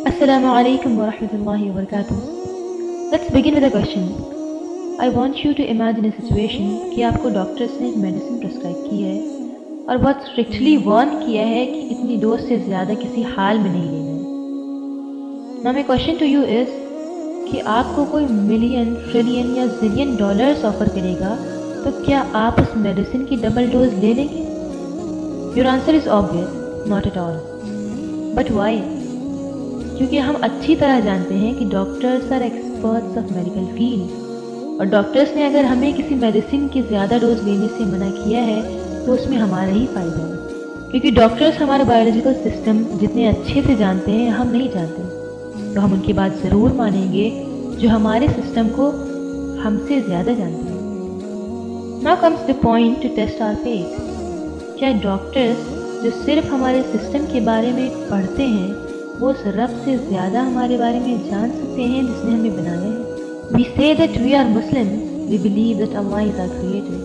Assalamu alaikum wa rahmatullahi wa barakatuh. Let's begin with a question. I want you to imagine a situation کہ آپ کو doctors نے ایک medicine prescribe کی ہے اور بہت اسٹرکٹلی وارن کیا ہے کہ اتنی ڈوز سے زیادہ کسی حال میں نہیں لینا ہے. Now my question to you is کہ آپ کو کوئی ملین، ٹریلین یا زلین ڈالرز آفر کرے گا تو کیا آپ اس میڈیسن کی ڈبل ڈوز لے لیں گے؟ Your answer is obvious, not at all. But why? کیونکہ ہم اچھی طرح جانتے ہیں کہ doctors are experts of medical field, اور ڈاکٹرس نے اگر ہمیں کسی میڈیسن کی زیادہ ڈوز لینے سے منع کیا ہے تو اس میں ہمارا ہی فائدہ ہے، کیونکہ ڈاکٹرس ہمارا بایولوجیکل سسٹم جتنے اچھے سے جانتے ہیں ہم نہیں جانتے، تو ہم ان کی بات ضرور مانیں گے جو ہمارے سسٹم کو ہم سے زیادہ جانتے ہیں. Now comes the point to test our faith. کیا ڈاکٹرس جو صرف ہمارے سسٹم کے بارے میں پڑھتے ہیں وہ اس رب سے زیادہ ہمارے بارے میں جان سکتے ہیں جس نے ہمیں بنایا ہے؟ We say that we are Muslims. We believe that Allah is our creator.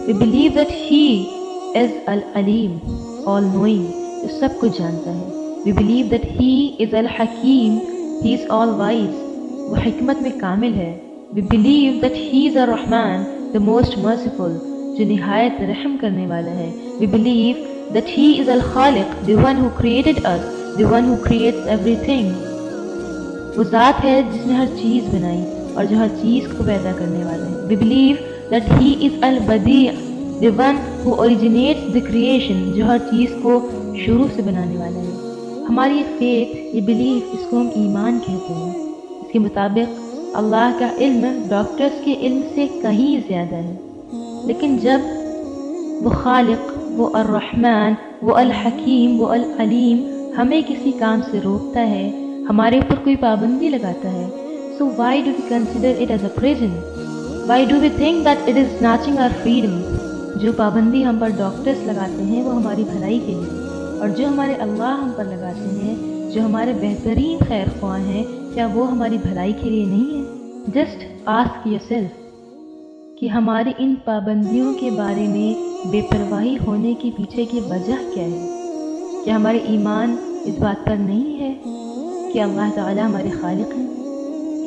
We believe that He is Al-Alim, all-knowing, جو سب کچھ جانتا ہے. We believe that He is Al-Hakim, He is all-wise, وہ حکمت میں کامل ہے. We believe that He is Ar-Rahman, the most merciful, جو نہایت رحم کرنے والا ہے. We believe that He is Al-Khaliq, the one who created us, the one who creates everything. وہ ذات ہے جس نے ہر چیز بنائی اور جو ہر چیز کو پیدا کرنے والا ہے. We believe that He is Al-Badi', the one who originates the creation, جو ہر چیز کو شروع سے بنانے والا ہے. ہماری یہ فیتھ، یہ بلیف، اس کو ہم ایمان کہتے ہیں. اس کے مطابق اللہ کا علم ڈاکٹرز کے علم سے کہیں زیادہ ہے، لیکن جب وہ خالق، وہ الرحمن، وہ الحکیم، وہ العلیم ہمیں کسی کام سے روکتا ہے، ہمارے اوپر کوئی پابندی لگاتا ہے، so why do we consider it as a prison? Why do we think that it is snatching our freedom? جو پابندی ہم پر ڈاکٹرز لگاتے ہیں وہ ہماری بھلائی کے لیے، اور جو ہمارے اللہ ہم پر لگاتے ہیں، جو ہمارے بہترین خیر خواہ ہیں، کیا وہ ہماری بھلائی کے لیے نہیں ہے؟ Just ask yourself کہ ہماری ان پابندیوں کے بارے میں بے پرواہی ہونے کے پیچھے کی وجہ کیا ہے؟ کیا ہمارے ایمان اس بات پر نہیں ہے کہ اللہ تعالیٰ ہمارے خالق ہیں؟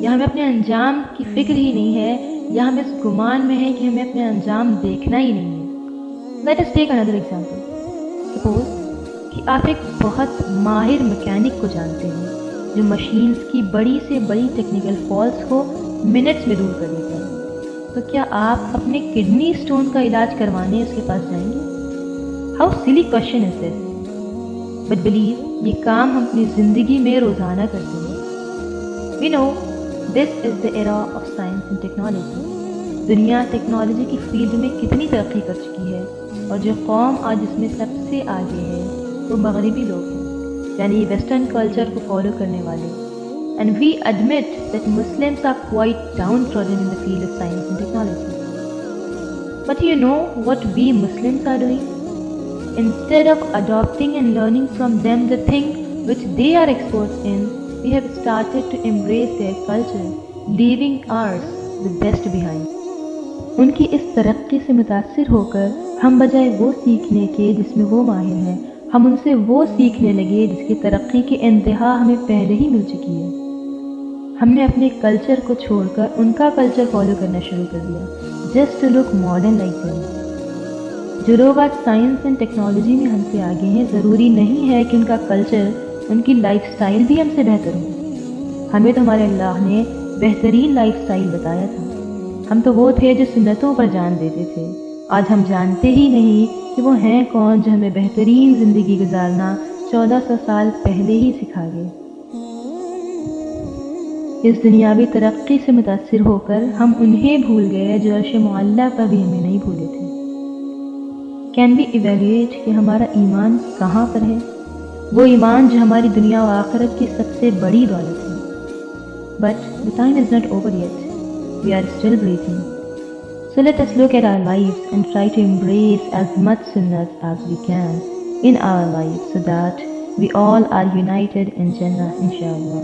یا ہمیں اپنے انجام کی فکر ہی نہیں ہے، یا ہم اس گمان میں ہیں کہ ہمیں اپنے انجام دیکھنا ہی نہیں ہے؟ Let us take another example. Suppose کہ آپ ایک بہت ماہر مکینک کو جانتے ہیں جو مشینز کی بڑی سے بڑی ٹیکنیکل فالٹس کو منٹس میں دور کر دیتا ہے، تو کیا آپ اپنے کڈنی اسٹون کا علاج کروانے اس کے پاس جائیں گے؟ How silly question is this? But believe یہ کام ہم اپنی زندگی میں روزانہ کرتے ہیں. We know this is the era of science and technology. دنیا ٹیکنالوجی کی فیلڈ میں کتنی ترقی کر چکی ہے، اور جو قوم آج اس میں سب سے آگے ہے وہ مغربی لوگ ہیں، یعنی ویسٹرن کلچر کو فالو کرنے والے. And we admit that Muslims are quite downtrodden in the field of science and technology. But you know what we Muslims are doing? Instead of adopting and learning from them the thing which they are experts in, we have started to embrace their culture, leaving ours the best behind. ان کی اس ترقی سے متاثر ہو کر ہم بجائے وہ سیکھنے کے جس میں وہ ماہر ہیں، ہم ان سے وہ سیکھنے لگے جس کی ترقی کی انتہا ہمیں پہلے ہی مل چکی ہے. ہم نے اپنے کلچر کو چھوڑ کر ان کا کلچر فالو کرنا شروع کر دیا، just to look modern like them. جو لوگ آج سائنس اینڈ ٹیکنالوجی میں ہم سے آگے ہیں، ضروری نہیں ہے کہ ان کا کلچر، ان کی لائف سٹائل بھی ہم سے بہتر ہو. ہمیں تو ہمارے اللہ نے بہترین لائف سٹائل بتایا تھا. ہم تو وہ تھے جو سنتوں پر جان دیتے تھے. آج ہم جانتے ہی نہیں کہ وہ ہیں کون جو ہمیں بہترین زندگی گزارنا 1400 سال پہلے ہی سکھا گئے. اس دنیاوی ترقی سے متاثر ہو کر ہم انہیں بھول گئے جو عرش معلیٰ پر بھی ہمیں نہیں بھولے تھے. کین وی ایویلویٹ کہ ہمارا ایمان کہاں پر ہے؟ وہ ایمان جو ہماری دنیا و آخرت کی سب سے بڑی دولت ہے. But the time is not over yet. We are still breathing. So let us look at our lives and try to embrace as much sunnah as we can in our lives so that we all are united in Jannah, inshallah.